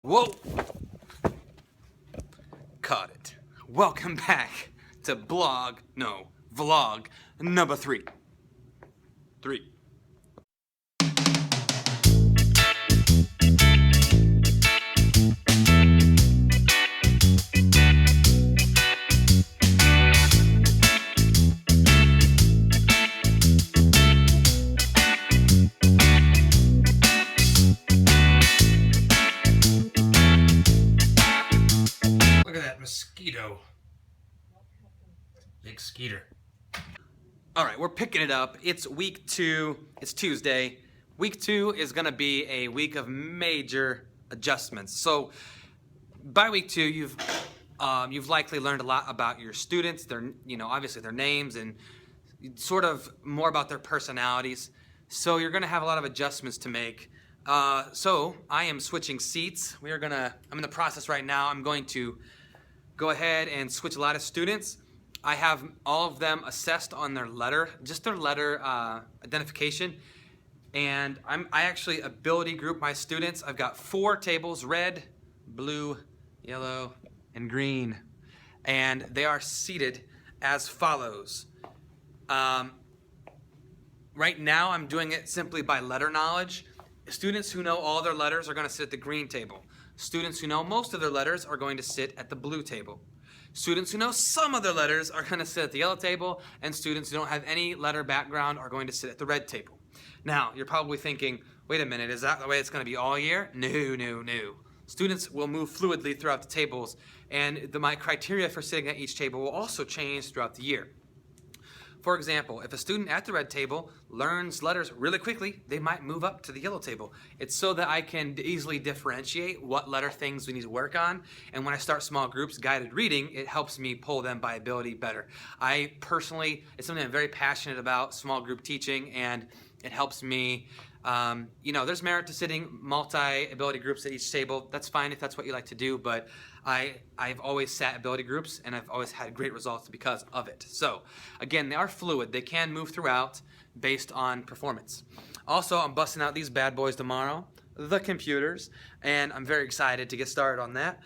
Whoa! Caught it. Welcome back to vlog number 3. Look at that mosquito. Big skeeter. Alright, we're picking it up. It's week 2. It's Tuesday. Week 2 is going to be a week of major adjustments. So, by week 2, you've likely learned a lot about your students, obviously their names, and sort of more about their personalities. So you're going to have a lot of adjustments to make. So I am switching seats. I'm in the process right now. I'm going to go ahead and switch a lot of students. I have all of them assessed on their letter, just their letter identification. And I actually ability group my students. I've got 4 tables: red, blue, yellow, and green. And they are seated as follows. Right now I'm doing it simply by letter knowledge. Students who know all their letters are going to sit at the green table. Students who know most of their letters are going to sit at the blue table. Students who know some of their letters are going to sit at the yellow table, and students who don't have any letter background are going to sit at the red table. Now, you're probably thinking, wait a minute, is that the way it's going to be all year? No. Students will move fluidly throughout the tables, and my criteria for sitting at each table will also change throughout the year. For example, if a student at the red table learns letters really quickly, they might move up to the yellow table. It's so that I can easily differentiate what letter things we need to work on. And when I start small groups, guided reading, it helps me pull them by ability better. I personally, it's something I'm very passionate about, small group teaching, and it helps me. There's merit to sitting multi-ability groups at each table. That's fine if that's what you like to do, but I've always sat ability groups, and I've always had great results because of it. So, again, they are fluid. They can move throughout based on performance. Also, I'm busting out these bad boys tomorrow, the computers, and I'm very excited to get started on that.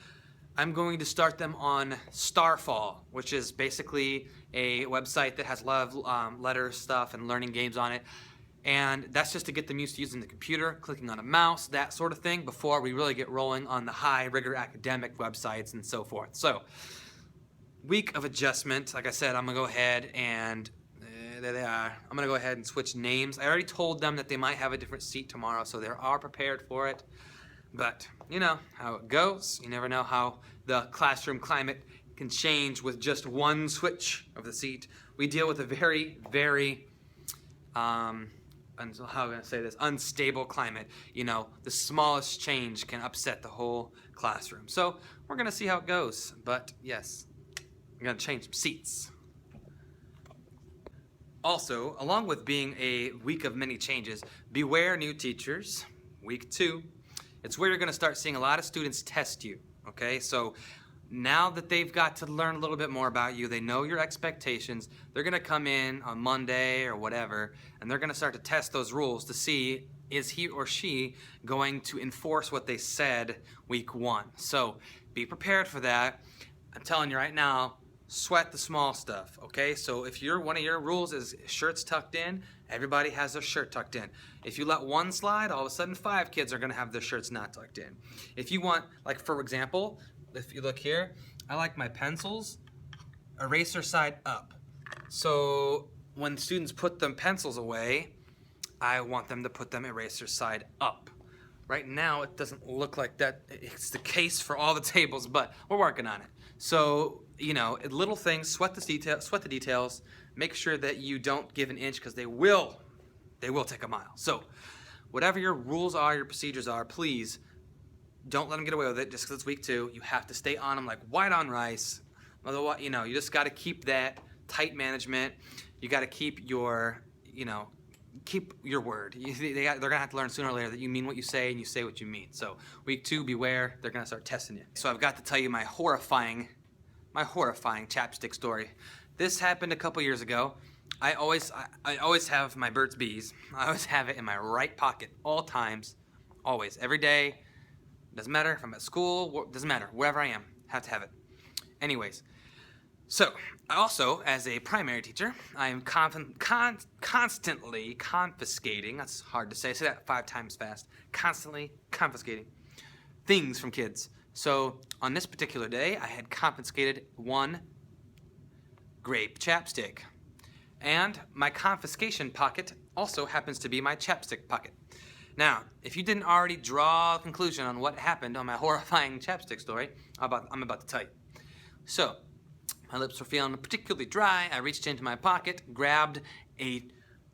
I'm going to start them on Starfall, which is basically a website that has a lot of letter stuff and learning games on it. And that's just to get them used to using the computer, clicking on a mouse, that sort of thing, before we really get rolling on the high rigor academic websites and so forth. So, week of adjustment. Like I said, I'm going to go ahead and there they are. I'm going to go ahead and switch names. I already told them that they might have a different seat tomorrow, so they are prepared for it. But you know how it goes. You never know how the classroom climate can change with just one switch of the seat. We deal with a very, very unstable climate. The smallest change can upset the whole classroom. So we're going to see how it goes. But yes, I'm going to change some seats. Also, along with being a week of many changes, beware new teachers. Week 2, it's where you're going to start seeing a lot of students test you. Okay, so now that they've got to learn a little bit more about you, they know your expectations, they're going to come in on Monday or whatever, and they're going to start to test those rules to see, is he or she going to enforce what they said week 1. So be prepared for that. I'm telling you right now, sweat the small stuff, okay? So if one of your rules is shirts tucked in, everybody has their shirt tucked in. If you let one slide, all of a sudden 5 kids are going to have their shirts not tucked in. If you want, like for example, if you look here, I like my pencils eraser side up. So when students put them pencils away, I want them to put them eraser side up. Right now, it doesn't look like that. It's the case for all the tables, but we're working on it. So, little things, sweat the details, make sure that you don't give an inch, because they will take a mile. So, whatever your rules are, your procedures are, please don't let them get away with it just because it's week 2. You have to stay on them like white on rice. Otherwise, you just got to keep that tight management. You got to keep your, keep your word. They're going to have to learn sooner or later that you mean what you say and you say what you mean. So week 2, beware. They're going to start testing you. So I've got to tell you my horrifying chapstick story. This happened a couple years ago. I always have my Burt's Bees. I always have it in my right pocket, all times, always, every day. Doesn't matter if I'm at school, doesn't matter. Wherever I am, have to have it. Anyways, so also as a primary teacher, I am constantly confiscating, that's hard to say that 5 times fast, constantly confiscating things from kids. So on this particular day, I had confiscated 1 grape chapstick. And my confiscation pocket also happens to be my chapstick pocket. Now, if you didn't already draw a conclusion on what happened on my horrifying chapstick story, I'm about to tell you. So, my lips were feeling particularly dry. I reached into my pocket, grabbed a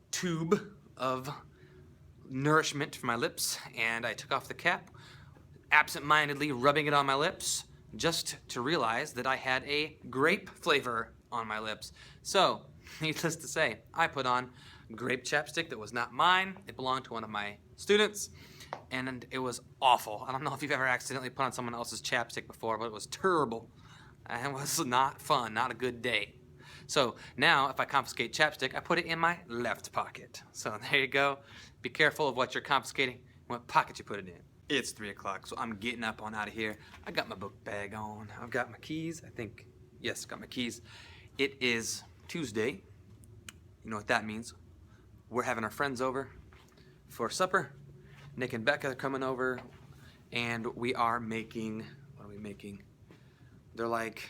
tube of nourishment for my lips, and I took off the cap, absent-mindedly rubbing it on my lips, just to realize that I had a grape flavor on my lips. So, needless to say, I put on grape chapstick that was not mine. It belonged to one of my students, and it was awful. I don't know if you've ever accidentally put on someone else's chapstick before, but it was terrible. And it was not fun, not a good day. So now, if I confiscate chapstick, I put it in my left pocket. So there you go. Be careful of what you're confiscating, what pocket you put it in. It's 3 o'clock, so I'm getting up on out of here. I got my book bag on. I've got my keys, I think. Yes, got my keys. It is Tuesday. You know what that means. We're having our friends over for supper. Nick and Becca are coming over, and we are making, what are we making? They're like,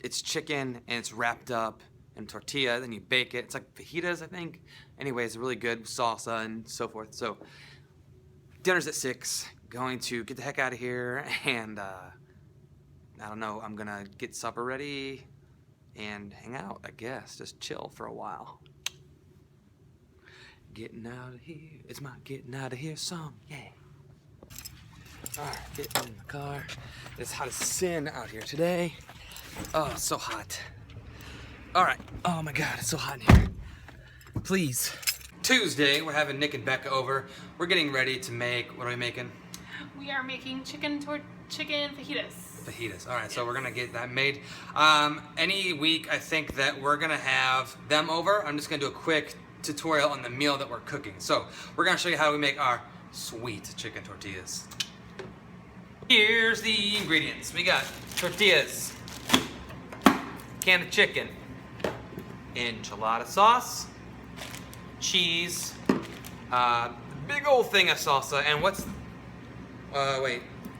it's chicken, and it's wrapped up in tortilla, then you bake it. It's like fajitas, I think. Anyways, really good salsa and so forth. So, dinner's at 6. Going to get the heck out of here, and I don't know, I'm gonna get supper ready and hang out, I guess. Just chill for a while. Getting out of here. It's my getting out of here song. Yeah. Alright, getting in the car. It's hot as sin out here today. Oh, it's so hot. Alright. Oh my god, it's so hot in here. Please. Tuesday, we're having Nick and Becca over. We're getting ready to make, what are we making? We are making chicken fajitas. Fajitas. All right, so we're gonna get that made. Any week, I think that we're gonna have them over. I'm just gonna do a quick tutorial on the meal that we're cooking. So we're gonna show you how we make our sweet chicken tortillas. Here's the ingredients. We got tortillas, can of chicken, enchilada sauce, cheese, big old thing of salsa, and what's,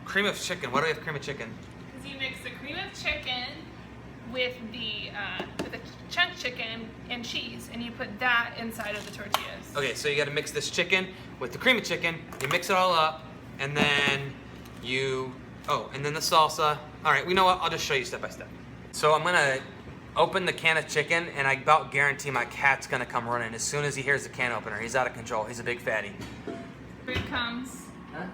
cream of chicken. Why do we have cream of chicken? Because you mix the cream of chicken with the chunk chicken and cheese, and you put that inside of the tortillas. Okay, so you gotta mix this chicken with the cream of chicken, you mix it all up, and then and then the salsa. All right, you know what, I'll just show you step by step. So I'm gonna open the can of chicken, and I about guarantee my cat's gonna come running as soon as he hears the can opener. He's out of control, he's a big fatty. Here he comes. Huh?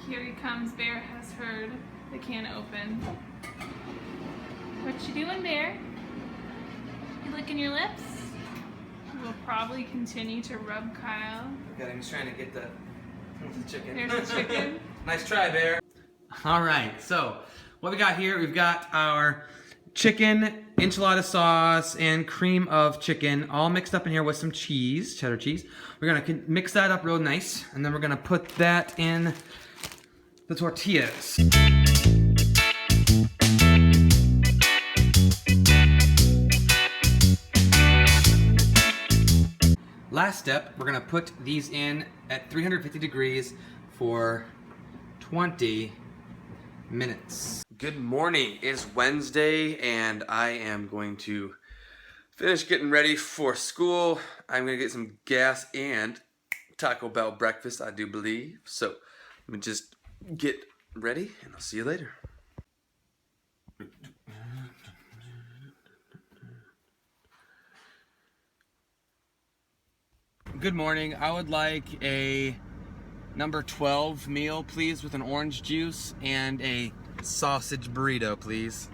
Here he comes. Bear has heard the can open. What you doing, Bear? You licking your lips? We'll probably continue to rub Kyle. Okay, I'm just trying to get the chicken. There's the chicken. Nice try, Bear. All right, so what we got here, we've got our chicken, enchilada sauce, and cream of chicken all mixed up in here with some cheese, cheddar cheese. We're gonna mix that up real nice, and then we're gonna put that in the tortillas. Last step, we're gonna put these in at 350 degrees for 20 minutes. Good morning. It's Wednesday, and I am going to finish getting ready for school. I'm gonna get some gas and Taco Bell breakfast, I do believe. So let me just get ready, and I'll see you later. Good morning. I would like a number 12 meal, please, with an orange juice and a sausage burrito, please.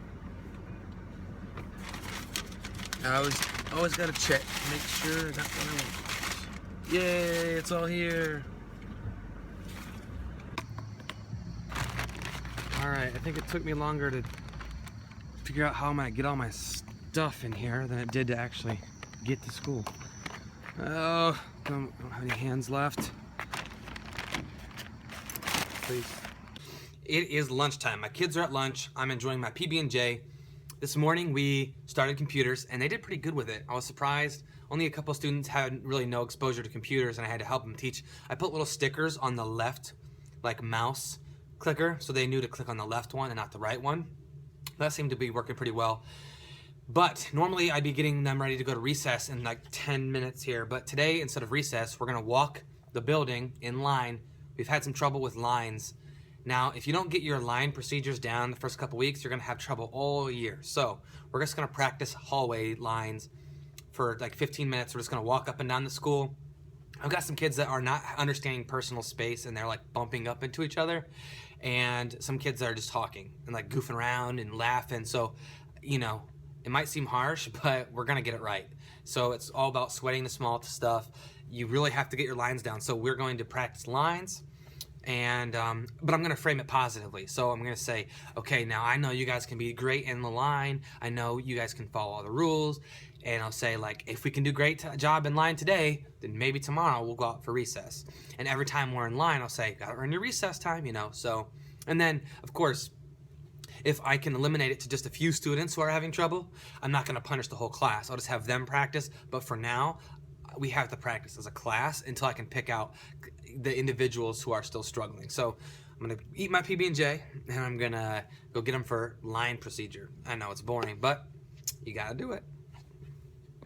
I always gotta check, make sure I got what I want. Yay, it's all here. Alright, I think it took me longer to figure out how I'm gonna get all my stuff in here than it did to actually get to school. Oh, don't have any hands left. Please. It is lunchtime. My kids are at lunch. I'm enjoying my PB&J. This morning we started computers and they did pretty good with it. I was surprised. Only a couple students had really no exposure to computers and I had to help them teach. I put little stickers on the left, like mouse clicker, so they knew to click on the left one and not the right one. That seemed to be working pretty well. But normally I'd be getting them ready to go to recess in like 10 minutes here. But today, instead of recess, we're gonna walk the building in line. We've had some trouble with lines. Now, if you don't get your line procedures down the first couple weeks, you're gonna have trouble all year. So we're just gonna practice hallway lines for like 15 minutes. We're just gonna walk up and down the school. I've got some kids that are not understanding personal space and they're like bumping up into each other. And some kids that are just talking and like goofing around and laughing. So, you know, it might seem harsh, but we're gonna get it right. So it's all about sweating the small stuff. You really have to get your lines down. So we're going to practice lines. And but I'm gonna frame it positively. So I'm gonna say, okay, now I know you guys can be great in the line. I know you guys can follow all the rules. And I'll say, like, if we can do great job in line today, then maybe tomorrow we'll go out for recess. And every time we're in line, I'll say, gotta earn your recess time, you know. So, and then of course, if I can eliminate it to just a few students who are having trouble, I'm not gonna punish the whole class. I'll just have them practice. But for now, we have to practice as a class until I can pick out the individuals who are still struggling. So I'm gonna eat my PB&J and I'm gonna go get them for line procedure. I know it's boring, but you gotta do it.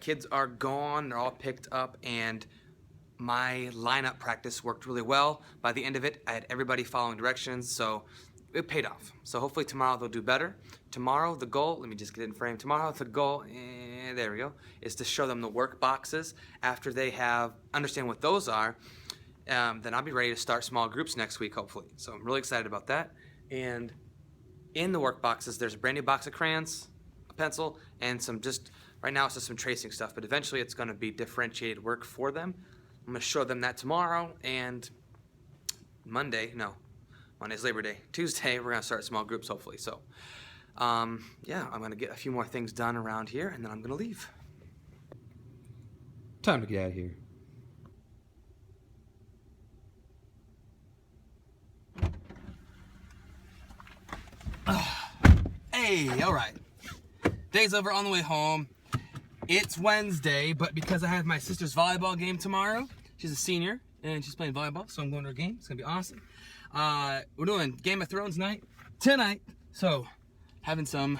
Kids are gone, they're all picked up, and my lineup practice worked really well. By the end of it, I had everybody following directions, so it paid off. So hopefully tomorrow they'll do better. Tomorrow the goal, let me just get it in frame. Tomorrow the goal, there we go, is to show them the work boxes. After they understand what those are, then I'll be ready to start small groups next week, hopefully. So I'm really excited about that. And in the work boxes, there's a brand new box of crayons, a pencil, and right now it's just some tracing stuff, but eventually it's gonna be differentiated work for them. I'm gonna show them that tomorrow, and Monday's Labor Day. Tuesday, we're gonna start small groups, hopefully. So, yeah, I'm gonna get a few more things done around here, and then I'm gonna leave. Time to get out of here. Hey, all right. Day's over, on the way home. It's Wednesday, but because I have my sister's volleyball game tomorrow, she's a senior, and she's playing volleyball, so I'm going to her game. It's gonna be awesome. We're doing Game of Thrones night tonight, so having some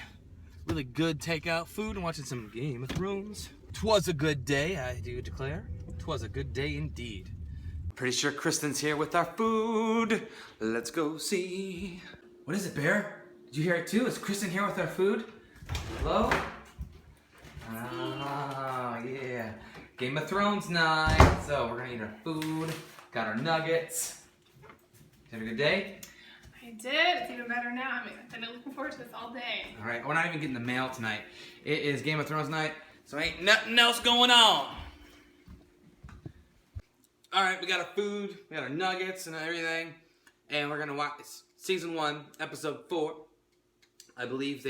really good takeout food and watching some Game of Thrones. 'Twas a good day, I do declare. 'Twas a good day indeed. Pretty sure Kristen's here with our food. Let's go see. What is it, Bear? Did you hear it too? Is Kristen here with our food? Hello? Ah, yeah. Game of Thrones night. So we're gonna eat our food. Got our nuggets. Did you have a good day? I did. It's even better now. I've been looking forward to this all day. All right, we're not even getting the mail tonight. It is Game of Thrones night, so ain't nothing else going on. All right, we got our food, we got our nuggets and everything, and we're gonna watch season 1, episode 4. I believe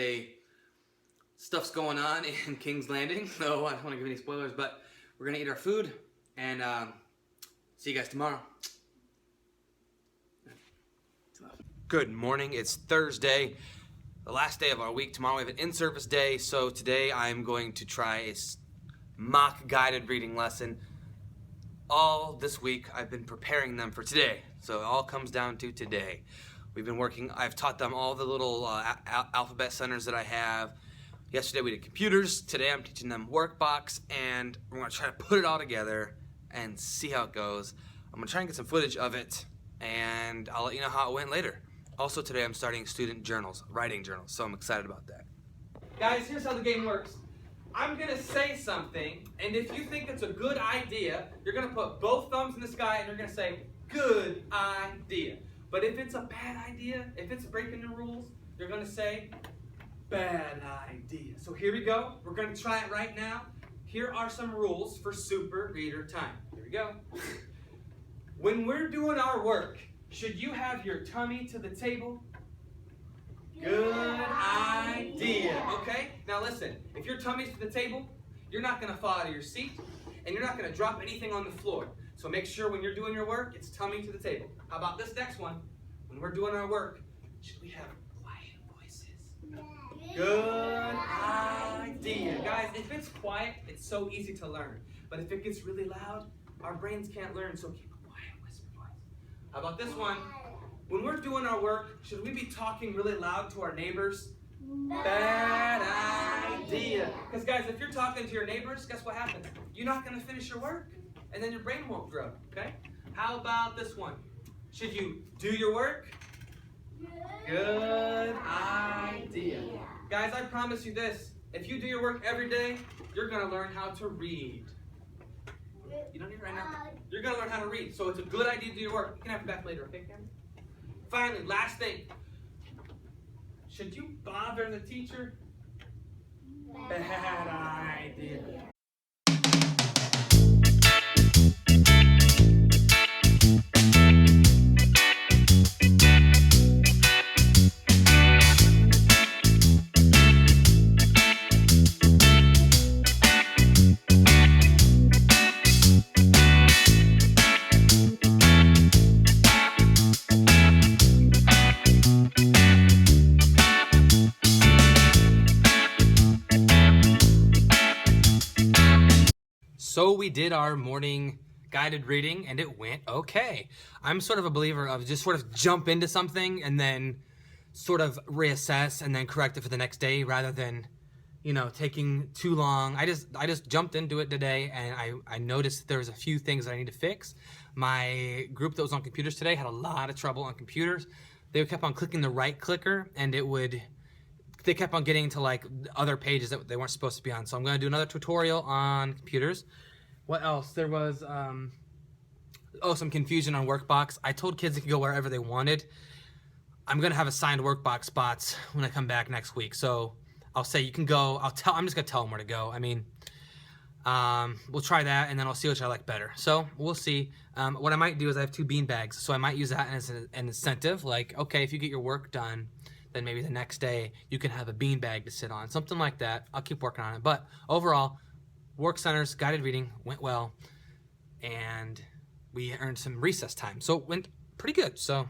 stuff's going on in King's Landing, so I don't want to give any spoilers, but we're gonna eat our food and see you guys tomorrow. Good morning, it's Thursday, the last day of our week. Tomorrow we have an in-service day, so today I'm going to try a mock guided reading lesson. All this week I've been preparing them for today, so it all comes down to today. We've been working, I've taught them all the little alphabet centers that I have. Yesterday we did computers, today I'm teaching them workbox, and we're gonna try to put it all together and see how it goes. I'm gonna try and get some footage of it, and I'll let you know how it went later. Also today I'm starting student journals, writing journals, so I'm excited about that. Guys, here's how the game works. I'm gonna say something, and if you think it's a good idea, you're gonna put both thumbs in the sky and you're gonna say, good idea. But if it's a bad idea, if it's breaking the rules, you're gonna say, bad idea. So here we go. We're gonna try it right now. Here are some rules for super reader time. Here we go. When we're doing our work, should you have your tummy to the table? Good idea. Okay? Now listen, if your tummy's to the table, you're not gonna fall out of your seat, and you're not gonna drop anything on the floor. So make sure when you're doing your work, it's tummy to the table. How about this next one? When we're doing our work, Should we have quiet voices? Good idea. Guys, if it's quiet, it's so easy to learn. But if it gets really loud, our brains can't learn, so keep a quiet whisper voice. How about this one? When we're doing our work, should we be talking really loud to our neighbors? Bad idea. Because guys, if you're talking to your neighbors, guess what happens? You're not going to finish your work, and then your brain won't grow, okay? How about this one? Should you do your work? Good idea. Guys, I promise you this. If you do your work every day, you're going to learn how to read. You don't need it right now. You're going to learn how to read. So it's a good idea to do your work. You can have it back later, okay, Cameron? Finally, last thing. Should you bother the teacher? Bad idea. So we did our morning guided reading and it went okay. I'm sort of a believer of just sort of jump into something and then sort of reassess and then correct it for the next day rather than, you know, taking too long. I just jumped into it today and I noticed there was a few things that I need to fix. My group that was on computers today had a lot of trouble on computers. They kept on clicking the right clicker and they kept on getting to like other pages that they weren't supposed to be on. So I'm going to do another tutorial on computers. What else? There was, some confusion on Workbox. I told kids they could go wherever they wanted. I'm going to have assigned Workbox spots when I come back next week. So I'll say you can go. I'm just going to tell them where to go. I mean, we'll try that and then I'll see which I like better. So we'll see. What I might do is I have 2 bean bags. So I might use that as an incentive. Like, okay, if you get your work done, then maybe the next day you can have a bean bag to sit on. Something like that. I'll keep working on it. But overall, Work Center's guided reading went well, and we earned some recess time. So it went pretty good. So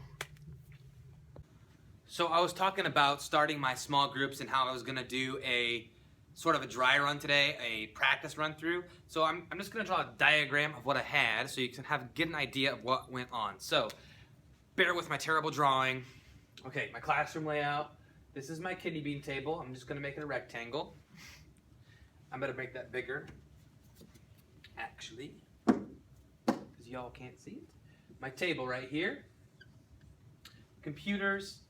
I was talking about starting my small groups and how I was going to do a sort of a dry run today, a practice run through. So I'm just going to draw a diagram of what I had so you can get an idea of what went on. So bear with my terrible drawing. Okay, my classroom layout. This is my kidney bean table. I'm just going to make it a rectangle. I'm going to make that bigger, actually, because y'all can't see it. My table right here. Computers.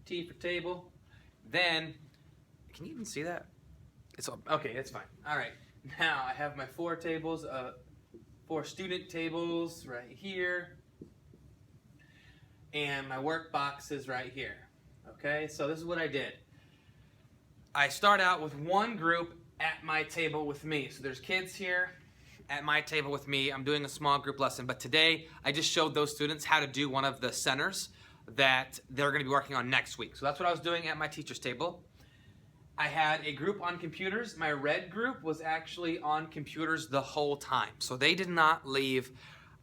T for table. Then, can you even see that? It's all, okay, that's fine. All right, now I have my 4 tables, 4 student tables right here. And my work boxes right here. Okay, so this is what I did. I start out with one group at my table with me. So there's kids here at my table with me. I'm doing a small group lesson, but today I just showed those students how to do one of the centers that they're going to be working on next week. So that's what I was doing at my teacher's table. I had a group on computers. My red group was actually on computers the whole time. So they did not leave.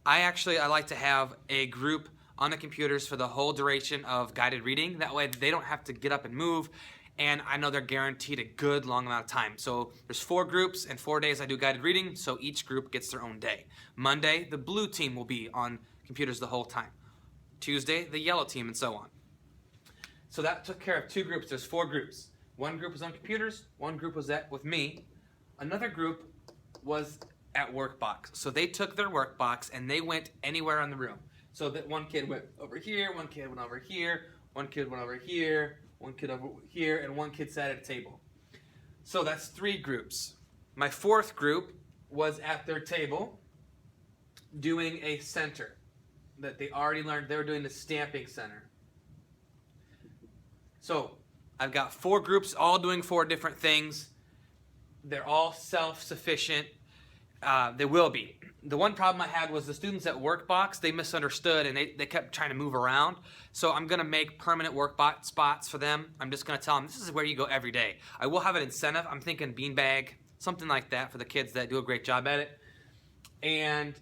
I like to have a group on the computers for the whole duration of guided reading. That way they don't have to get up and move, and I know they're guaranteed a good long amount of time. So there's 4 groups and 4 days I do guided reading, so each group gets their own day. Monday, the blue team will be on computers the whole time. Tuesday, the yellow team, and so on. So that took care of 2 groups. There's 4 groups. One group was on computers, one group was with me. Another group was at Workbox. So they took their Workbox and they went anywhere in the room. So that one kid went over here, one kid went over here, one kid went over here, one kid over here, and one kid sat at a table. So that's 3 groups. My 4th group was at their table doing a center that they already learned. They were doing the stamping center. So I've got 4 groups all doing 4 different things. They're all self-sufficient. They will be. The one problem I had was the students at Workbox, they misunderstood and they kept trying to move around. So I'm going to make permanent Workbox spots for them. I'm just going to tell them this is where you go every day. I will have an incentive. I'm thinking beanbag, something like that for the kids that do a great job at it. And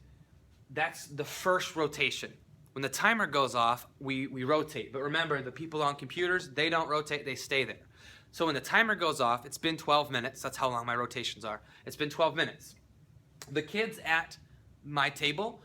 that's the first rotation. When the timer goes off, we rotate. But remember, the people on computers, they don't rotate, they stay there. So when the timer goes off, it's been 12 minutes. That's how long my rotations are. It's been 12 minutes. The kids at my table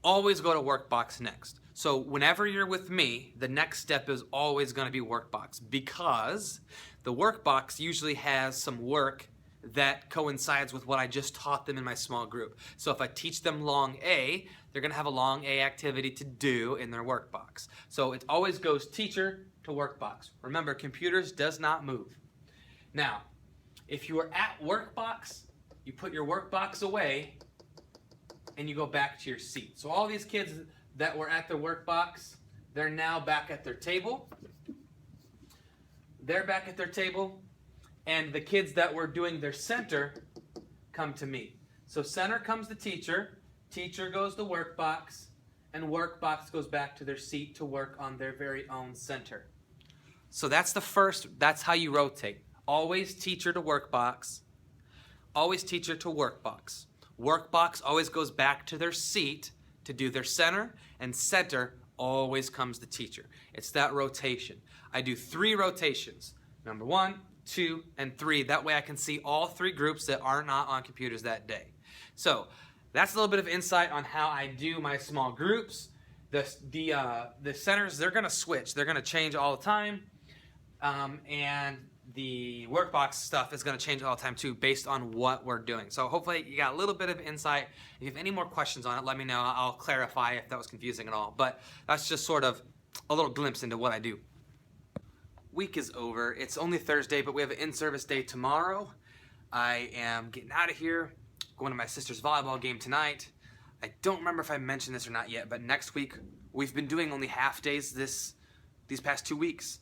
always go to workbox next. So whenever you're with me, the next step is always going to be workbox, because the workbox usually has some work that coincides with what I just taught them in my small group. So if I teach them long A, they're going to have a long A activity to do in their workbox. So it always goes teacher to workbox. Remember, computers does not move. Now, if you are at workbox, you put your workbox away and you go back to your seat. So all these kids that were at their workbox, they're now back at their table. They're back at their table. And the kids that were doing their center come to me. So center comes the teacher goes to workbox, and workbox goes back to their seat to work on their very own center. So that's how you rotate. Always teacher to workbox, always teacher to workbox. Workbox always goes back to their seat to do their center, and center always comes the teacher. It's that rotation. I do 3 rotations. Number 1, 2, and 3. That way I can see all 3 groups that are not on computers that day. So that's a little bit of insight on how I do my small groups. The centers, they're going to switch. They're going to change all the time. And the workbox stuff is going to change all the time too, based on what we're doing. So hopefully you got a little bit of insight. If you have any more questions on it, let me know. I'll clarify if that was confusing at all. But that's just sort of a little glimpse into what I do. Week is over. It's only Thursday, but we have an in-service day tomorrow. I am getting out of here, going to my sister's volleyball game tonight. I don't remember if I mentioned this or not yet, but next week, we've been doing only half days these past 2 weeks.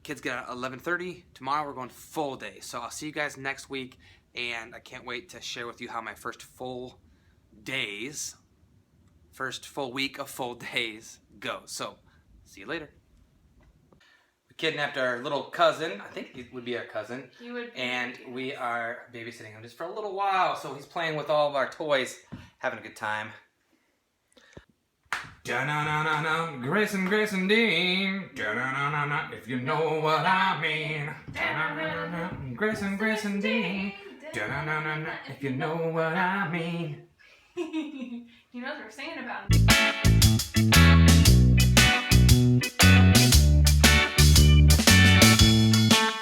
Kids get out at 11:30. Tomorrow we're going full day. So I'll see you guys next week, and I can't wait to share with you how my first full week of full days go. So, see you later. We kidnapped our little cousin. I think he would be our cousin. He would be. And we are babysitting him just for a little while. So he's playing with all of our toys, having a good time. Da-na-na-na-na, Grayson, Grayson Dean. Da-na-na-na-na, if you know what I mean. Da-na-na-na-na, Grayson, Grayson Dean. Da-na-na-na-na, if you know what I mean. He knows what we're singing about.